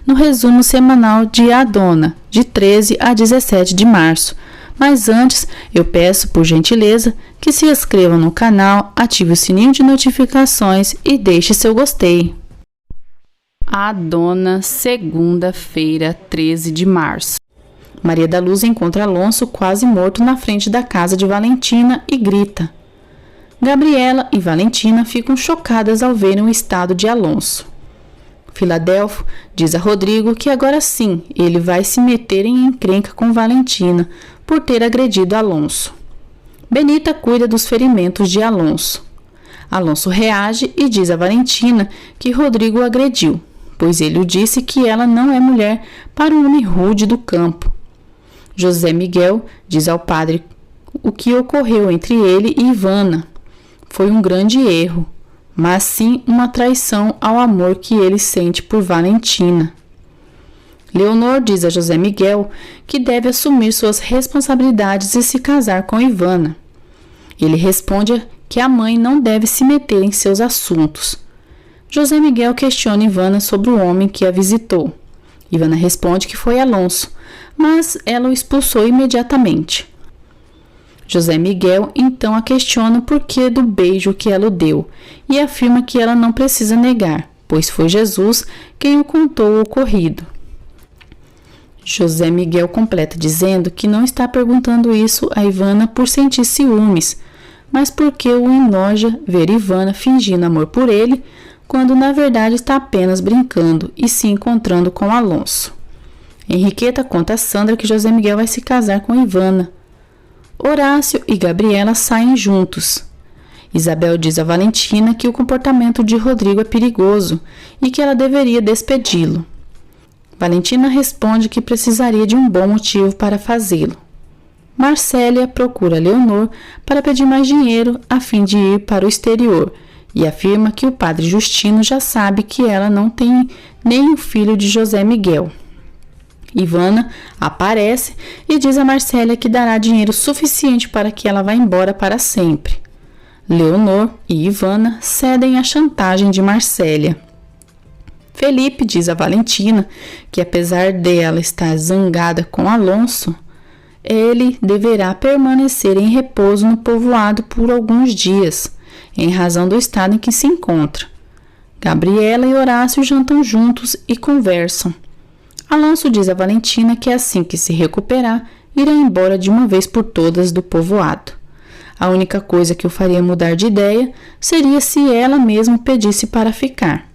no resumo semanal de A Dona, de 13 a 17 de março. Mas antes, eu peço, por gentileza, que se inscrevam no canal, ative o sininho de notificações e deixe seu gostei. A Dona, segunda-feira, 13 de março. Maria da Luz encontra Alonso quase morto na frente da casa de Valentina e grita. Gabriela e Valentina ficam chocadas ao verem o estado de Alonso. Filadelfo diz a Rodrigo que agora sim ele vai se meter em encrenca com Valentina por ter agredido Alonso. Benita cuida dos ferimentos de Alonso. Alonso reage e diz a Valentina que Rodrigo o agrediu, pois ele o disse que ela não é mulher para um homem rude do campo. José Miguel diz ao padre o que ocorreu entre ele e Ivana. Foi um grande erro, mas sim uma traição ao amor que ele sente por Valentina. Leonor diz a José Miguel que deve assumir suas responsabilidades e se casar com Ivana. Ele responde que a mãe não deve se meter em seus assuntos. José Miguel questiona Ivana sobre o homem que a visitou. Ivana responde que foi Alonso, mas ela o expulsou imediatamente. José Miguel então a questiona o porquê do beijo que ela o deu e afirma que ela não precisa negar, pois foi Jesus quem o contou o ocorrido. José Miguel completa dizendo que não está perguntando isso a Ivana por sentir ciúmes, mas porque o enoja ver Ivana fingindo amor por ele, quando na verdade está apenas brincando e se encontrando com Alonso. Henriqueta conta a Sandra que José Miguel vai se casar com Ivana. Horácio e Gabriela saem juntos. Isabel diz a Valentina que o comportamento de Rodrigo é perigoso e que ela deveria despedi-lo. Valentina responde que precisaria de um bom motivo para fazê-lo. Marcélia procura Leonor para pedir mais dinheiro a fim de ir para o exterior e afirma que o padre Justino já sabe que ela não tem nem o filho de José Miguel. Ivana aparece e diz a Marcélia que dará dinheiro suficiente para que ela vá embora para sempre. Leonor e Ivana cedem à chantagem de Marcélia. Felipe diz a Valentina que, apesar dela estar zangada com Alonso, ele deverá permanecer em repouso no povoado por alguns dias, em razão do estado em que se encontra. Gabriela e Horácio jantam juntos e conversam. Alonso diz a Valentina que assim que se recuperar, irá embora de uma vez por todas do povoado. A única coisa que o faria mudar de ideia seria se ela mesma pedisse para ficar.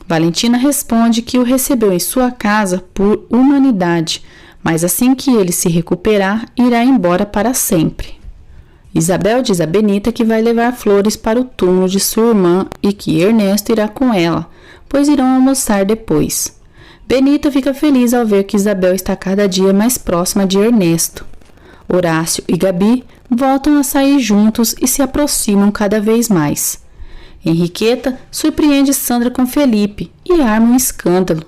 Valentina responde que o recebeu em sua casa por humanidade, mas assim que ele se recuperar, irá embora para sempre. Isabel diz a Benita que vai levar flores para o túmulo de sua irmã e que Ernesto irá com ela, pois irão almoçar depois. Benita fica feliz ao ver que Isabel está cada dia mais próxima de Ernesto. Horácio e Gabi voltam a sair juntos e se aproximam cada vez mais. Henriqueta surpreende Sandra com Felipe e arma um escândalo.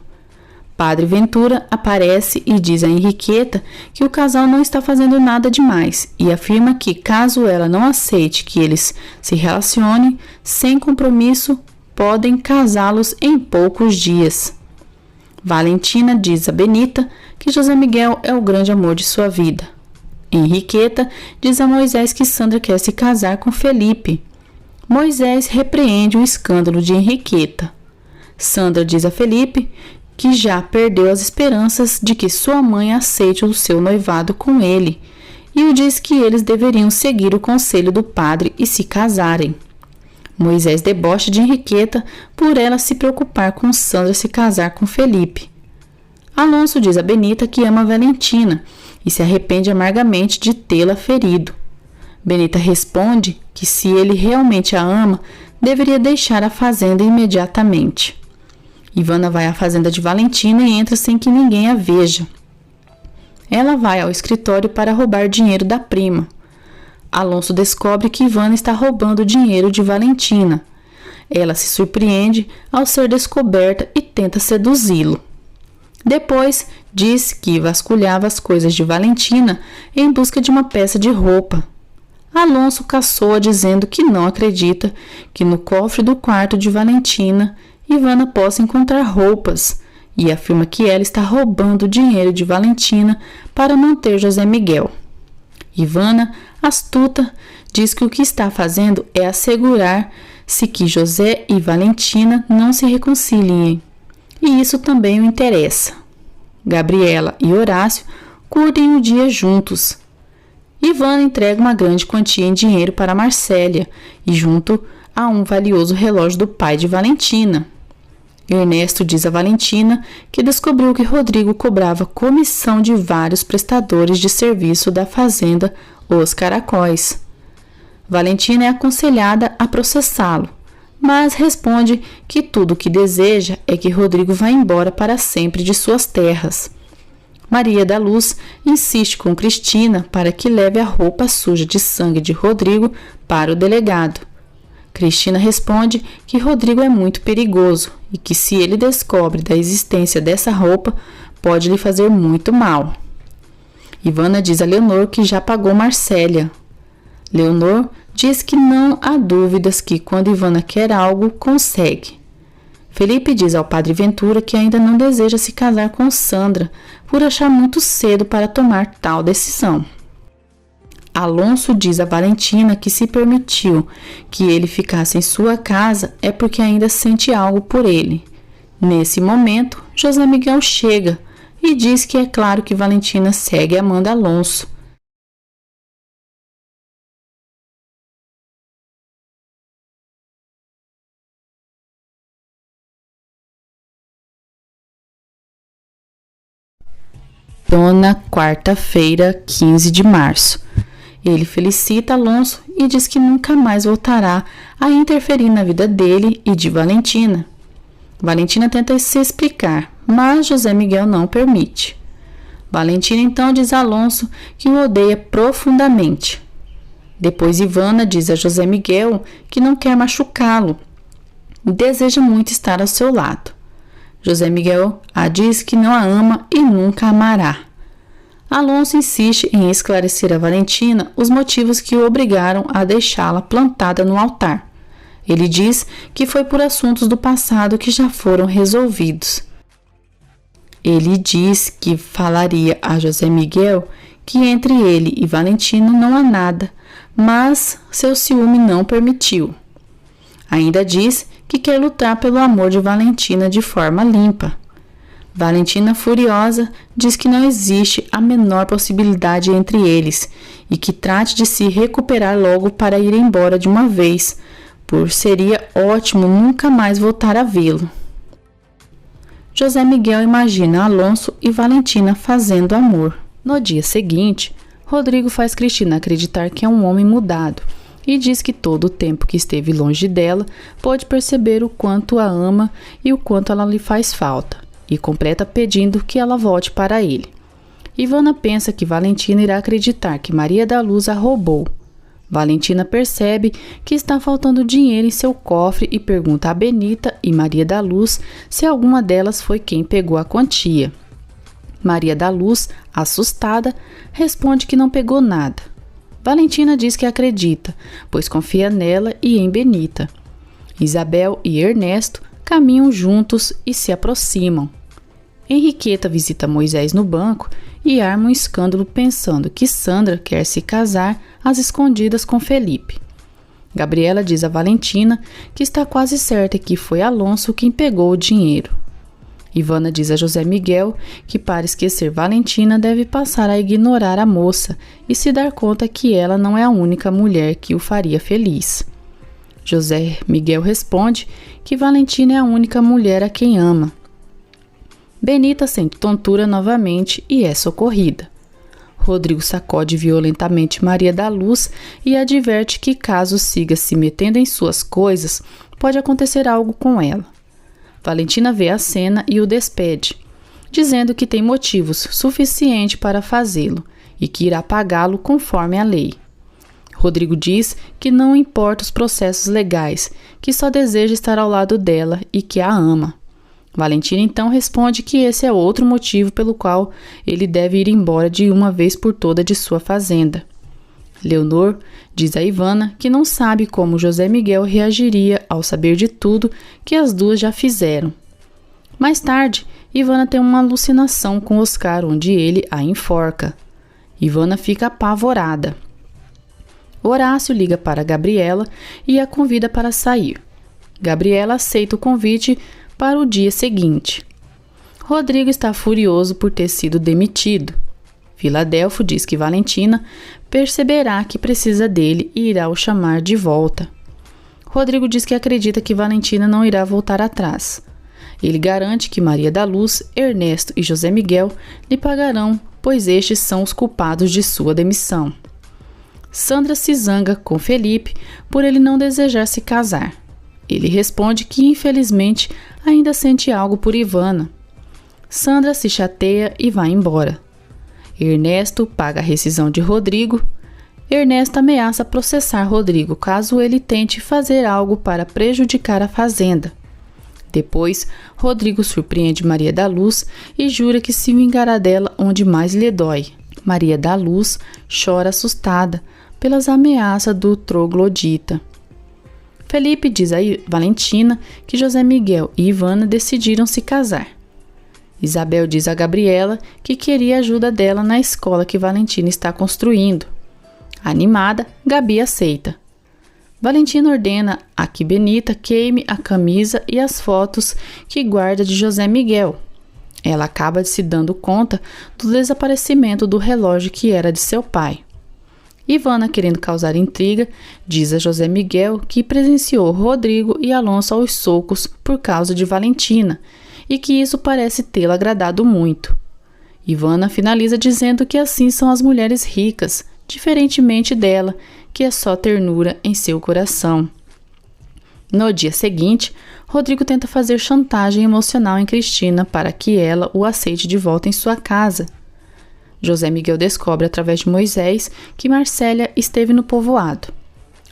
Padre Ventura aparece e diz a Henriqueta que o casal não está fazendo nada demais e afirma que, caso ela não aceite que eles se relacionem sem compromisso, podem casá-los em poucos dias. Valentina diz a Benita que José Miguel é o grande amor de sua vida. Henriqueta diz a Moisés que Sandra quer se casar com Felipe. Moisés repreende o escândalo de Henriqueta. Sandra diz a Felipe que já perdeu as esperanças de que sua mãe aceite o seu noivado com ele e o diz que eles deveriam seguir o conselho do padre e se casarem. Moisés debocha de Henriqueta por ela se preocupar com Sandra se casar com Felipe. Alonso diz a Benita que ama Valentina e se arrepende amargamente de tê-la ferido. Benita responde que se ele realmente a ama, deveria deixar a fazenda imediatamente. Ivana vai à fazenda de Valentina e entra sem que ninguém a veja. Ela vai ao escritório para roubar dinheiro da prima. Alonso descobre que Ivana está roubando o dinheiro de Valentina. Ela se surpreende ao ser descoberta e tenta seduzi-lo. Depois, diz que vasculhava as coisas de Valentina em busca de uma peça de roupa. Alonso caçoa dizendo que não acredita que no cofre do quarto de Valentina, Ivana possa encontrar roupas e afirma que ela está roubando o dinheiro de Valentina para manter José Miguel. Ivana, astuta, diz que o que está fazendo é assegurar-se que José e Valentina não se reconciliem, e isso também o interessa. Gabriela e Horácio curtem o dia juntos. Ivana entrega uma grande quantia em dinheiro para Marcélia e junto a um valioso relógio do pai de Valentina. Ernesto diz a Valentina que descobriu que Rodrigo cobrava comissão de vários prestadores de serviço da fazenda Os Caracóis. Valentina é aconselhada a processá-lo, mas responde que tudo o que deseja é que Rodrigo vá embora para sempre de suas terras. Maria da Luz insiste com Cristina para que leve a roupa suja de sangue de Rodrigo para o delegado. Cristina responde que Rodrigo é muito perigoso e que se ele descobre da existência dessa roupa, pode lhe fazer muito mal. Ivana diz a Leonor que já pagou Marcélia. Leonor diz que não há dúvidas que quando Ivana quer algo, consegue. Felipe diz ao padre Ventura que ainda não deseja se casar com Sandra, por achar muito cedo para tomar tal decisão. Alonso diz a Valentina que se permitiu que ele ficasse em sua casa é porque ainda sente algo por ele. Nesse momento, José Miguel chega e diz que é claro que Valentina segue amando Alonso. Dona quarta-feira, 15 de março. Ele felicita Alonso e diz que nunca mais voltará a interferir na vida dele e de Valentina. Valentina tenta se explicar, mas José Miguel não permite. Valentina então diz a Alonso que o odeia profundamente. Depois Ivana diz a José Miguel que não quer machucá-lo e deseja muito estar ao seu lado. José Miguel a diz que não a ama e nunca a amará. Alonso insiste em esclarecer a Valentina os motivos que o obrigaram a deixá-la plantada no altar. Ele diz que foi por assuntos do passado que já foram resolvidos. Ele diz que falaria a José Miguel que entre ele e Valentina não há nada, mas seu ciúme não permitiu. Ainda diz que quer lutar pelo amor de Valentina de forma limpa. Valentina, furiosa, diz que não existe a menor possibilidade entre eles e que trate de se recuperar logo para ir embora de uma vez, pois seria ótimo nunca mais voltar a vê-lo. José Miguel imagina Alonso e Valentina fazendo amor. No dia seguinte, Rodrigo faz Cristina acreditar que é um homem mudado e diz que todo o tempo que esteve longe dela pode perceber o quanto a ama e o quanto ela lhe faz falta. E completa pedindo que ela volte para ele. Ivana pensa que Valentina irá acreditar que Maria da Luz a roubou. Valentina percebe que está faltando dinheiro em seu cofre e pergunta a Benita e Maria da Luz se alguma delas foi quem pegou a quantia. Maria da Luz, assustada, responde que não pegou nada. Valentina diz que acredita, pois confia nela e em Benita. Isabel e Ernesto caminham juntos e se aproximam. Henriqueta visita Moisés no banco e arma um escândalo pensando que Sandra quer se casar às escondidas com Felipe. Gabriela diz a Valentina que está quase certa que foi Alonso quem pegou o dinheiro. Ivana diz a José Miguel que para esquecer Valentina deve passar a ignorar a moça e se dar conta que ela não é a única mulher que o faria feliz. José Miguel responde que Valentina é a única mulher a quem ama. Benita sente tontura novamente e é socorrida. Rodrigo sacode violentamente Maria da Luz e adverte que caso siga se metendo em suas coisas, pode acontecer algo com ela. Valentina vê a cena e o despede, dizendo que tem motivos suficientes para fazê-lo e que irá pagá-lo conforme a lei. Rodrigo diz que não importa os processos legais, que só deseja estar ao lado dela e que a ama. Valentina então responde que esse é outro motivo pelo qual ele deve ir embora de uma vez por todas de sua fazenda. Leonor diz a Ivana que não sabe como José Miguel reagiria ao saber de tudo que as duas já fizeram. Mais tarde, Ivana tem uma alucinação com Oscar, onde ele a enforca. Ivana fica apavorada. Horácio liga para Gabriela e a convida para sair. Gabriela aceita o convite para o dia seguinte. Rodrigo está furioso por ter sido demitido. Filadélfo diz que Valentina perceberá que precisa dele e irá o chamar de volta. Rodrigo diz que acredita que Valentina não irá voltar atrás. Ele garante que Maria da Luz, Ernesto e José Miguel lhe pagarão, pois estes são os culpados de sua demissão. Sandra se zanga com Felipe por ele não desejar se casar. Ele responde que, infelizmente, ainda sente algo por Ivana. Sandra se chateia e vai embora. Ernesto paga a rescisão de Rodrigo. Ernesto ameaça processar Rodrigo caso ele tente fazer algo para prejudicar a fazenda. Depois, Rodrigo surpreende Maria da Luz e jura que se vingará dela onde mais lhe dói. Maria da Luz chora assustada pelas ameaças do troglodita. Felipe diz a Valentina que José Miguel e Ivana decidiram se casar. Isabel diz a Gabriela que queria a ajuda dela na escola que Valentina está construindo. Animada, Gabi aceita. Valentina ordena a que Benita queime a camisa e as fotos que guarda de José Miguel. Ela acaba se dando conta do desaparecimento do relógio que era de seu pai. Ivana, querendo causar intriga, diz a José Miguel que presenciou Rodrigo e Alonso aos socos por causa de Valentina e que isso parece tê-la agradado muito. Ivana finaliza dizendo que assim são as mulheres ricas, diferentemente dela, que é só ternura em seu coração. No dia seguinte, Rodrigo tenta fazer chantagem emocional em Cristina para que ela o aceite de volta em sua casa. José Miguel descobre através de Moisés que Marcélia esteve no povoado.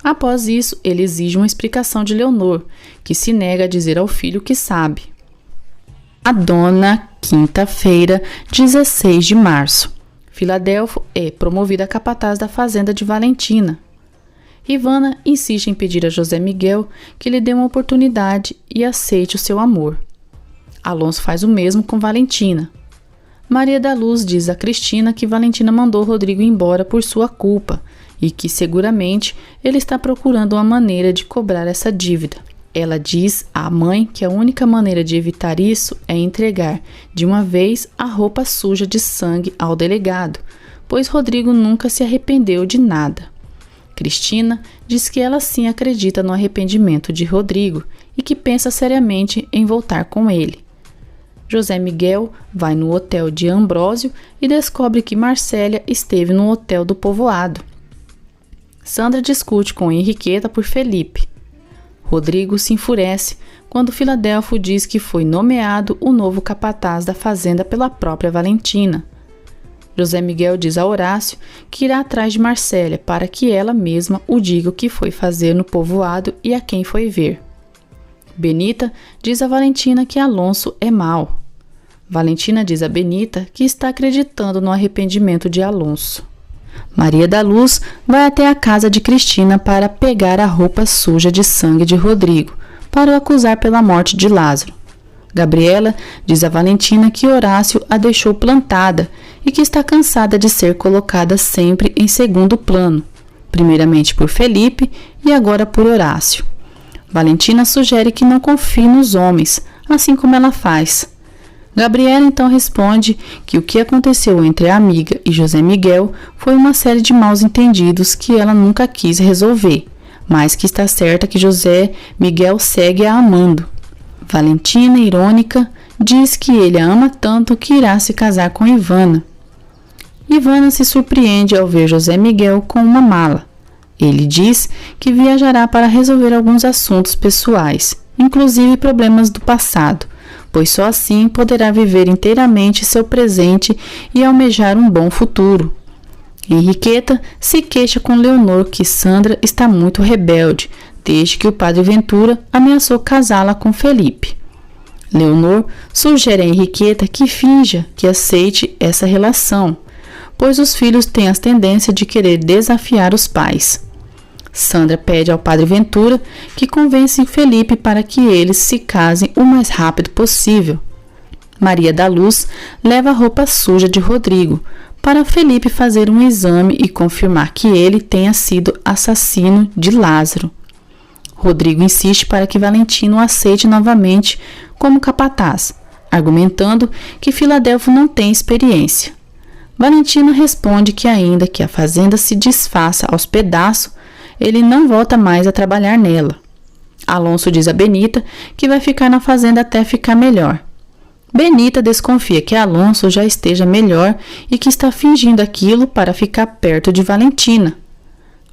Após isso, ele exige uma explicação de Leonor, que se nega a dizer ao filho que sabe. Adona, quinta-feira, 16 de março. Filadélfo é promovida a capataz da fazenda de Valentina. Ivana insiste em pedir a José Miguel que lhe dê uma oportunidade e aceite o seu amor. Alonso faz o mesmo com Valentina. Maria da Luz diz a Cristina que Valentina mandou Rodrigo embora por sua culpa e que seguramente ele está procurando uma maneira de cobrar essa dívida. Ela diz à mãe que a única maneira de evitar isso é entregar, de uma vez, a roupa suja de sangue ao delegado, pois Rodrigo nunca se arrependeu de nada. Cristina diz que ela sim acredita no arrependimento de Rodrigo e que pensa seriamente em voltar com ele. José Miguel vai no hotel de Ambrósio e descobre que Marcélia esteve no hotel do povoado. Sandra discute com Henriqueta por Felipe. Rodrigo se enfurece quando Filadélfo diz que foi nomeado o novo capataz da fazenda pela própria Valentina. José Miguel diz a Horácio que irá atrás de Marcélia para que ela mesma o diga o que foi fazer no povoado e a quem foi ver. Benita diz a Valentina que Alonso é mau. Valentina diz a Benita que está acreditando no arrependimento de Alonso. Maria da Luz vai até a casa de Cristina para pegar a roupa suja de sangue de Rodrigo, para o acusar pela morte de Lázaro. Gabriela diz a Valentina que Horácio a deixou plantada e que está cansada de ser colocada sempre em segundo plano, primeiramente por Felipe e agora por Horácio. Valentina sugere que não confie nos homens, assim como ela faz. Gabriela então responde que o que aconteceu entre a amiga e José Miguel foi uma série de maus-entendidos que ela nunca quis resolver, mas que está certa que José Miguel segue a amando. Valentina, irônica, diz que ele a ama tanto que irá se casar com Ivana. Ivana se surpreende ao ver José Miguel com uma mala. Ele diz que viajará para resolver alguns assuntos pessoais, inclusive problemas do passado, pois só assim poderá viver inteiramente seu presente e almejar um bom futuro. Henriqueta se queixa com Leonor que Sandra está muito rebelde, desde que o padre Ventura ameaçou casá-la com Felipe. Leonor sugere a Henriqueta que finja que aceite essa relação, pois os filhos têm a tendência de querer desafiar os pais. Sandra pede ao padre Ventura que convença Felipe para que eles se casem o mais rápido possível, Maria da Luz leva a roupa suja de Rodrigo para Felipe fazer um exame e confirmar que ele tenha sido assassino de Lázaro. Rodrigo insiste para que Valentino o aceite novamente como capataz, argumentando que Filadelfo não tem experiência. Valentino responde que ainda que a fazenda se desfaça aos pedaços, ele não volta mais a trabalhar nela. Alonso diz a Benita que vai ficar na fazenda até ficar melhor. Benita desconfia que Alonso já esteja melhor e que está fingindo aquilo para ficar perto de Valentina.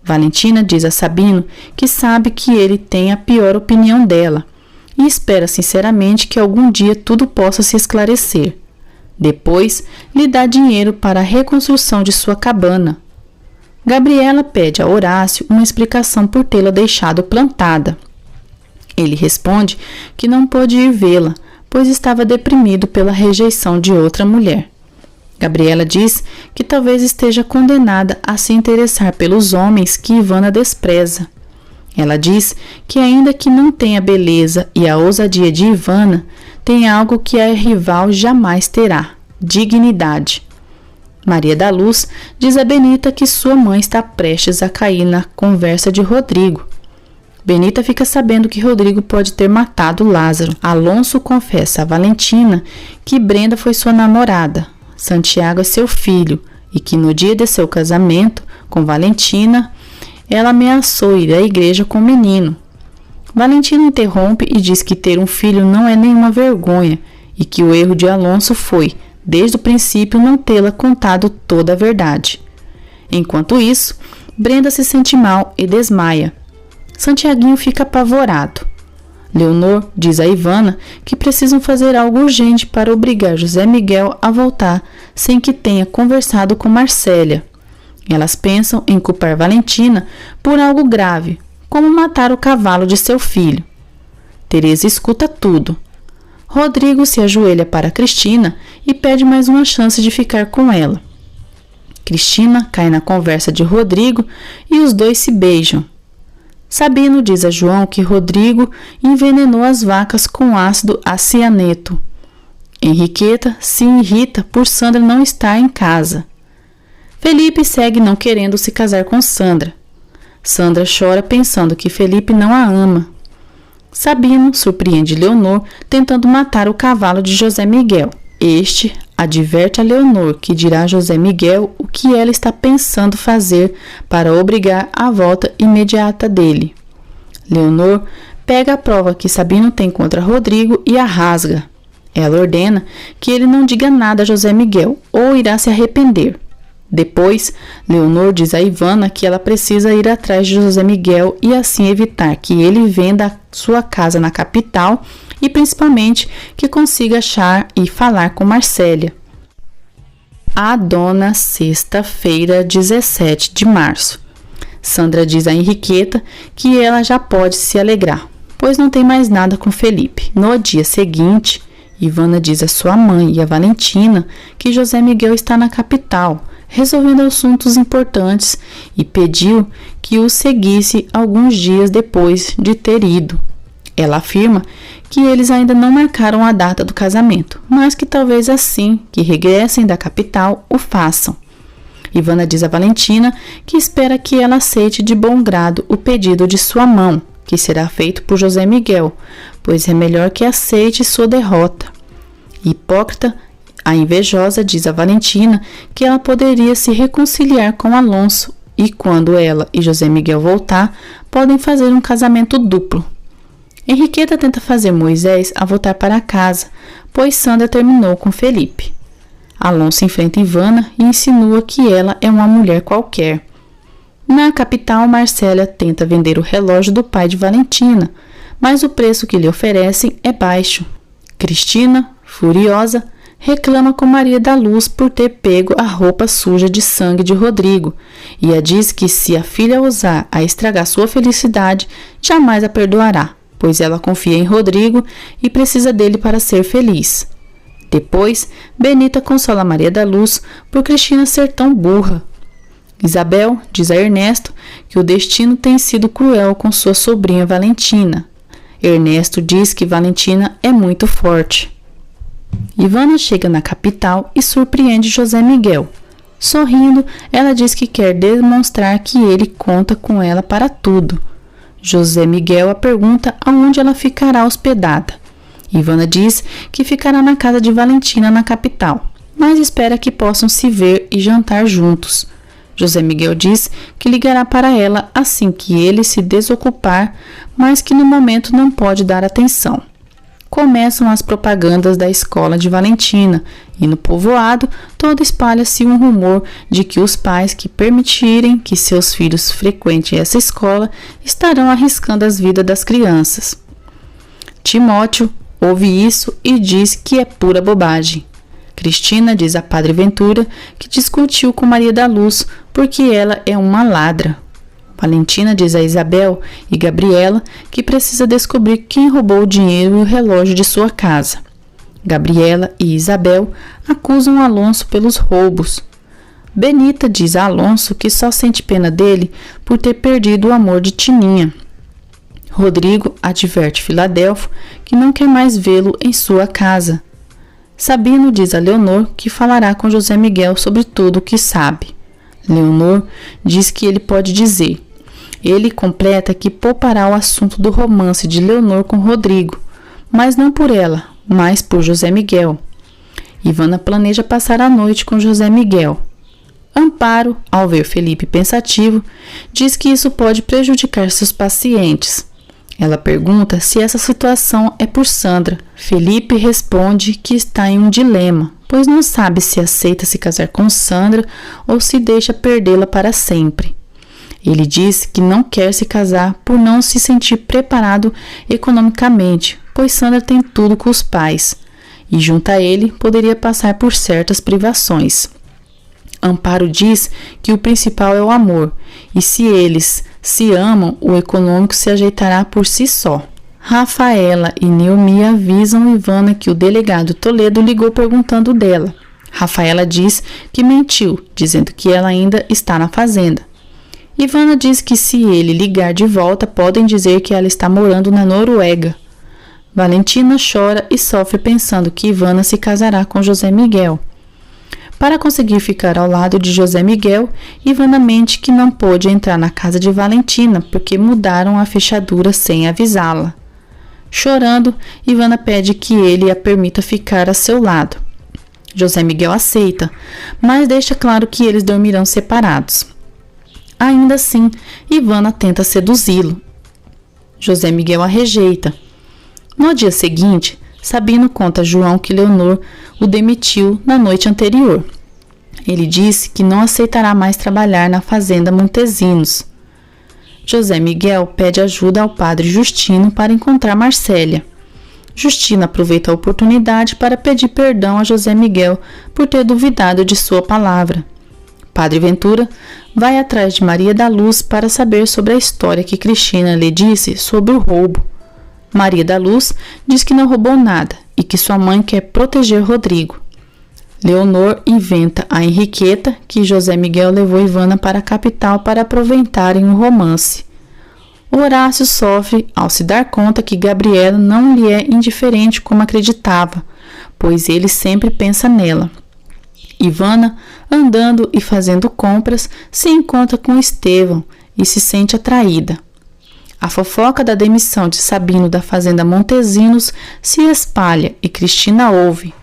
Valentina diz a Sabino que sabe que ele tem a pior opinião dela e espera sinceramente que algum dia tudo possa se esclarecer. Depois, lhe dá dinheiro para a reconstrução de sua cabana. Gabriela pede a Horácio uma explicação por tê-la deixado plantada. Ele responde que não pôde ir vê-la, pois estava deprimido pela rejeição de outra mulher. Gabriela diz que talvez esteja condenada a se interessar pelos homens que Ivana despreza. Ela diz que ainda que não tenha a beleza e a ousadia de Ivana, tem algo que a rival jamais terá: dignidade. Maria da Luz diz a Benita que sua mãe está prestes a cair na conversa de Rodrigo. Benita fica sabendo que Rodrigo pode ter matado Lázaro. Alonso confessa a Valentina que Brenda foi sua namorada, Santiago é seu filho e que no dia de seu casamento com Valentina, ela ameaçou ir à igreja com o menino. Valentina interrompe e diz que ter um filho não é nenhuma vergonha e que o erro de Alonso foi, desde o princípio, não tê-la contado toda a verdade. Enquanto isso, Brenda se sente mal e desmaia. Santiaguinho fica apavorado. Leonor diz a Ivana que precisam fazer algo urgente para obrigar José Miguel a voltar sem que tenha conversado com Marcélia. Elas pensam em culpar Valentina por algo grave, como matar o cavalo de seu filho. Teresa escuta tudo. Rodrigo se ajoelha para Cristina e pede mais uma chance de ficar com ela. Cristina cai na conversa de Rodrigo e os dois se beijam. Sabino diz a João que Rodrigo envenenou as vacas com ácido acianeto. Henriqueta se irrita por Sandra não estar em casa. Felipe segue não querendo se casar com Sandra. Sandra chora pensando que Felipe não a ama. Sabino surpreende Leonor tentando matar o cavalo de José Miguel. Este adverte a Leonor que dirá a José Miguel o que ela está pensando fazer para obrigar a volta imediata dele. Leonor pega a prova que Sabino tem contra Rodrigo e a rasga. Ela ordena que ele não diga nada a José Miguel ou irá se arrepender. Depois, Leonor diz a Ivana que ela precisa ir atrás de José Miguel e assim evitar que ele venda sua casa na capital e principalmente que consiga achar e falar com Marcélia. A dona sexta-feira, 17 de março. Sandra diz a Henriqueta que ela já pode se alegrar, pois não tem mais nada com Felipe. No dia seguinte, Ivana diz a sua mãe e a Valentina que José Miguel está na capital, resolvendo assuntos importantes e pediu que o seguisse alguns dias depois de ter ido. Ela afirma que eles ainda não marcaram a data do casamento, mas que talvez assim que regressem da capital o façam. Ivana diz a Valentina que espera que ela aceite de bom grado o pedido de sua mão, que será feito por José Miguel, pois é melhor que aceite sua derrota. Hipócrita, a invejosa diz a Valentina que ela poderia se reconciliar com Alonso e quando ela e José Miguel voltar, podem fazer um casamento duplo. Henriqueta tenta fazer Moisés a voltar para casa, pois Sandra terminou com Felipe. Alonso enfrenta Ivana e insinua que ela é uma mulher qualquer. Na capital, Marcélia tenta vender o relógio do pai de Valentina, mas o preço que lhe oferecem é baixo. Cristina, furiosa, reclama com Maria da Luz por ter pego a roupa suja de sangue de Rodrigo e a diz que se a filha ousar a estragar sua felicidade, jamais a perdoará, pois ela confia em Rodrigo e precisa dele para ser feliz. Depois, Benita consola Maria da Luz por Cristina ser tão burra. Isabel diz a Ernesto que o destino tem sido cruel com sua sobrinha Valentina. Ernesto diz que Valentina é muito forte. Ivana chega na capital e surpreende José Miguel. Sorrindo, ela diz que quer demonstrar que ele conta com ela para tudo. José Miguel a pergunta aonde ela ficará hospedada. Ivana diz que ficará na casa de Valentina na capital, mas espera que possam se ver e jantar juntos. José Miguel diz que ligará para ela assim que ele se desocupar, mas que no momento não pode dar atenção. Começam as propagandas da escola de Valentina e no povoado todo espalha-se um rumor de que os pais que permitirem que seus filhos frequentem essa escola estarão arriscando as vidas das crianças. Timóteo ouve isso e diz que é pura bobagem. Cristina diz a Padre Ventura que discutiu com Maria da Luz porque ela é uma ladra. Valentina diz a Isabel e Gabriela que precisa descobrir quem roubou o dinheiro e o relógio de sua casa. Gabriela e Isabel acusam Alonso pelos roubos. Benita diz a Alonso que só sente pena dele por ter perdido o amor de Tininha. Rodrigo adverte Filadelfo que não quer mais vê-lo em sua casa. Sabino diz a Leonor que falará com José Miguel sobre tudo o que sabe. Leonor diz que ele pode dizer. Ele completa que poupará o assunto do romance de Leonor com Rodrigo, mas não por ela, mas por José Miguel. Ivana planeja passar a noite com José Miguel. Amparo, ao ver Felipe pensativo, diz que isso pode prejudicar seus pacientes. Ela pergunta se essa situação é por Sandra. Felipe responde que está em um dilema, pois não sabe se aceita se casar com Sandra ou se deixa perdê-la para sempre. Ele diz que não quer se casar por não se sentir preparado economicamente, pois Sandra tem tudo com os pais, e junto a ele poderia passar por certas privações. Amparo diz que o principal é o amor, e se eles se amam, o econômico se ajeitará por si só. Rafaela e Neumi avisam Ivana que o delegado Toledo ligou perguntando dela. Rafaela diz que mentiu, dizendo que ela ainda está na fazenda. Ivana diz que se ele ligar de volta, podem dizer que ela está morando na Noruega. Valentina chora e sofre pensando que Ivana se casará com José Miguel. Para conseguir ficar ao lado de José Miguel, Ivana mente que não pôde entrar na casa de Valentina porque mudaram a fechadura sem avisá-la. Chorando, Ivana pede que ele a permita ficar a seu lado. José Miguel aceita, mas deixa claro que eles dormirão separados. Ainda assim, Ivana tenta seduzi-lo. José Miguel a rejeita. No dia seguinte, Sabino conta a João que Leonor o demitiu na noite anterior. Ele disse que não aceitará mais trabalhar na fazenda Montesinos. José Miguel pede ajuda ao padre Justino para encontrar Marcélia. Justino aproveita a oportunidade para pedir perdão a José Miguel por ter duvidado de sua palavra. Padre Ventura vai atrás de Maria da Luz para saber sobre a história que Cristina lhe disse sobre o roubo. Maria da Luz diz que não roubou nada e que sua mãe quer proteger Rodrigo. Leonor inventa a Henriqueta que José Miguel levou Ivana para a capital para aproveitarem o romance. Horácio sofre ao se dar conta que Gabriela não lhe é indiferente como acreditava, pois ele sempre pensa nela. Ivana, andando e fazendo compras, se encontra com Estevão e se sente atraída. A fofoca da demissão de Sabino da fazenda Montesinos se espalha e Cristina ouve.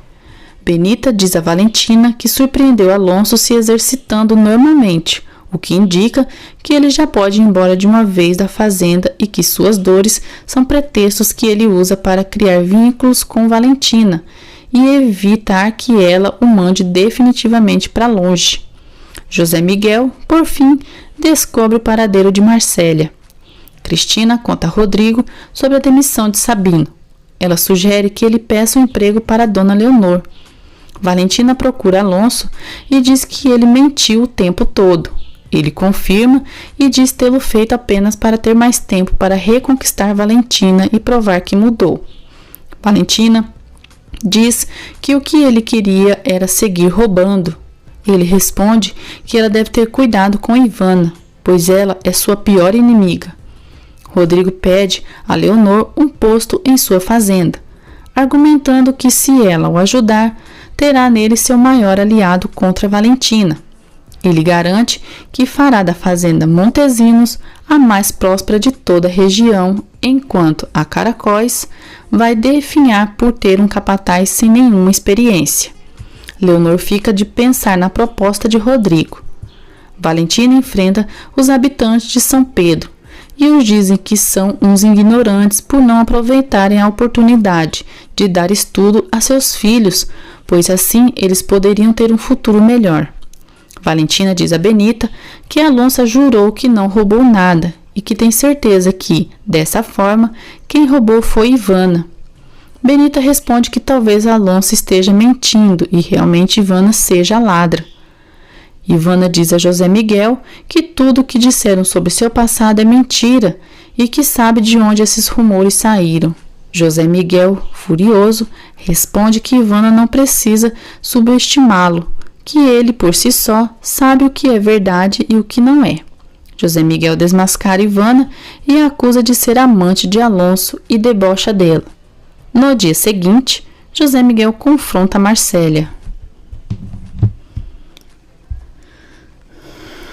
Benita diz a Valentina que surpreendeu Alonso se exercitando normalmente, o que indica que ele já pode ir embora de uma vez da fazenda e que suas dores são pretextos que ele usa para criar vínculos com Valentina e evitar que ela o mande definitivamente para longe. José Miguel, por fim, descobre o paradeiro de Marcélia. Cristina conta a Rodrigo sobre a demissão de Sabino. Ela sugere que ele peça um emprego para a dona Leonor. Valentina procura Alonso e diz que ele mentiu o tempo todo. Ele confirma e diz tê-lo feito apenas para ter mais tempo para reconquistar Valentina e provar que mudou. Valentina diz que o que ele queria era seguir roubando. Ele responde que ela deve ter cuidado com Ivana, pois ela é sua pior inimiga. Rodrigo pede a Leonor um posto em sua fazenda. argumentando que se ela o ajudar, terá nele seu maior aliado contra Valentina. Ele garante que fará da fazenda Montesinos a mais próspera de toda a região, enquanto a Caracóis vai definhar por ter um capataz sem nenhuma experiência. Leonor fica de pensar na proposta de Rodrigo. Valentina enfrenta os habitantes de São Pedro e os dizem que são uns ignorantes por não aproveitarem a oportunidade de dar estudo a seus filhos, pois assim eles poderiam ter um futuro melhor. Valentina diz a Benita que Alonso jurou que não roubou nada e que tem certeza que, dessa forma, quem roubou foi Ivana. Benita responde que talvez Alonso esteja mentindo e realmente Ivana seja a ladra. Ivana diz a José Miguel que tudo o que disseram sobre seu passado é mentira e que sabe de onde esses rumores saíram. José Miguel, furioso, responde que Ivana não precisa subestimá-lo, que ele, por si só, sabe o que é verdade e o que não é. José Miguel desmascara Ivana e a acusa de ser amante de Alonso e debocha dela. No dia seguinte, José Miguel confronta Marcélia.